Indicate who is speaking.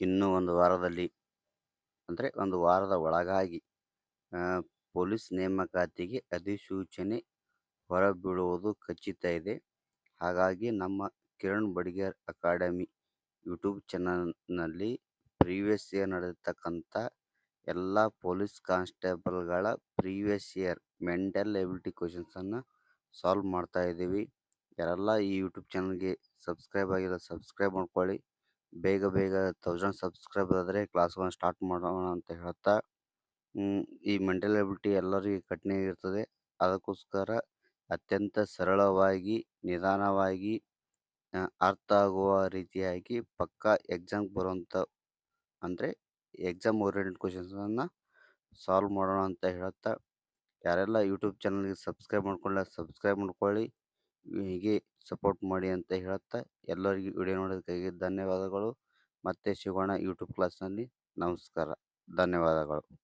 Speaker 1: ಇನ್ನೂ ಒಂದು ವಾರದಲ್ಲಿ ಅಂದರೆ ಒಂದು ವಾರದ ಒಳಗಾಗಿ ಆ, ಪೊಲೀಸ್ ನೇಮಕಾತಿಗೆ ಅಧಿಸೂಚನೆ ಹೊರಬೀಳುವುದು ಖಚಿತ ಇದೆ. ಹಾಗಾಗಿ ನಮ್ಮ ಕಿರಣ್ ಬಡಿಗೇರ್ ಅಕಾಡೆಮಿ ಯೂಟ್ಯೂಬ್ ಚಾನಲ್ನಲ್ಲಿ ಪ್ರೀವಿಯಸ್ ಇಯರ್ ನಡೆದಿರ್ತಕ್ಕಂಥ ಎಲ್ಲ ಪೊಲೀಸ್ ಕಾನ್ಸ್ಟೇಬಲ್ಗಳ ಪ್ರೀವಿಯಸ್ ಇಯರ್ ಮೆಂಟಲ್ ಎಬಿಲಿಟಿ ಕ್ವಶನ್ಸನ್ನು ಸಾಲ್ವ್ ಮಾಡ್ತಾ ಇದ್ದೀವಿ. ಯಾರೆಲ್ಲ ಈ ಯೂಟ್ಯೂಬ್ ಚಾನಲ್ಗೆ ಸಬ್ಸ್ಕ್ರೈಬ್ ಆಗಿಲ್ಲ ಸಬ್ಸ್ಕ್ರೈಬ್ ಮಾಡ್ಕೊಳ್ಳಿ. ಬೇಗ ಬೇಗ 1000 ಸಬ್ಸ್ಕ್ರೈಬ್ ಆದರೆ ಕ್ಲಾಸ್ಗಳನ್ನ ಸ್ಟಾರ್ಟ್ ಮಾಡೋಣ ಅಂತ ಹೇಳ್ತಾ, ಈ ಮೆಂಟಲ್ ಎಬಿಲಿಟಿ ಎಲ್ಲರಿಗೂ ಕಠಿಣ ಇರ್ತದೆ. ಅದಕ್ಕೋಸ್ಕರ ಅತ್ಯಂತ ಸರಳವಾಗಿ ನಿಧಾನವಾಗಿ ಅರ್ಥ ಆಗುವ ರೀತಿಯಾಗಿ ಪಕ್ಕಾ ಎಕ್ಸಾಮ್ ಬರುವಂಥ ಅಂದರೆ ಎಕ್ಸಾಮ್ ಓರಿಯೆಂಟೆಡ್ ಕ್ವಶನ್ಸನ್ನು ಸಾಲ್ವ್ ಮಾಡೋಣ ಅಂತ ಹೇಳ್ತಾ, ಯಾರೆಲ್ಲ ಯೂಟ್ಯೂಬ್ ಚಾನಲ್ಗೆ ಸಬ್ಸ್ಕ್ರೈಬ್ ಮಾಡ್ಕೊಳ್ಳಿ ಸಬ್ಸ್ಕ್ರೈಬ್ ಮಾಡ್ಕೊಳ್ಳಿ. ಹೀಗೆ ಸಪೋರ್ಟ್ ಮಾಡಿ ಅಂತ ಹೇಳ್ತಾ ಎಲ್ಲರಿಗೂ ವಿಡಿಯೋ ನೋಡೋದಕ್ಕಾಗಿ ಧನ್ಯವಾದಗಳು. ಮತ್ತೆ ಸಿಗೋಣ ಯೂಟ್ಯೂಬ್ ಕ್ಲಾಸ್ನಲ್ಲಿ. ನಮಸ್ಕಾರ. ಧನ್ಯವಾದಗಳು.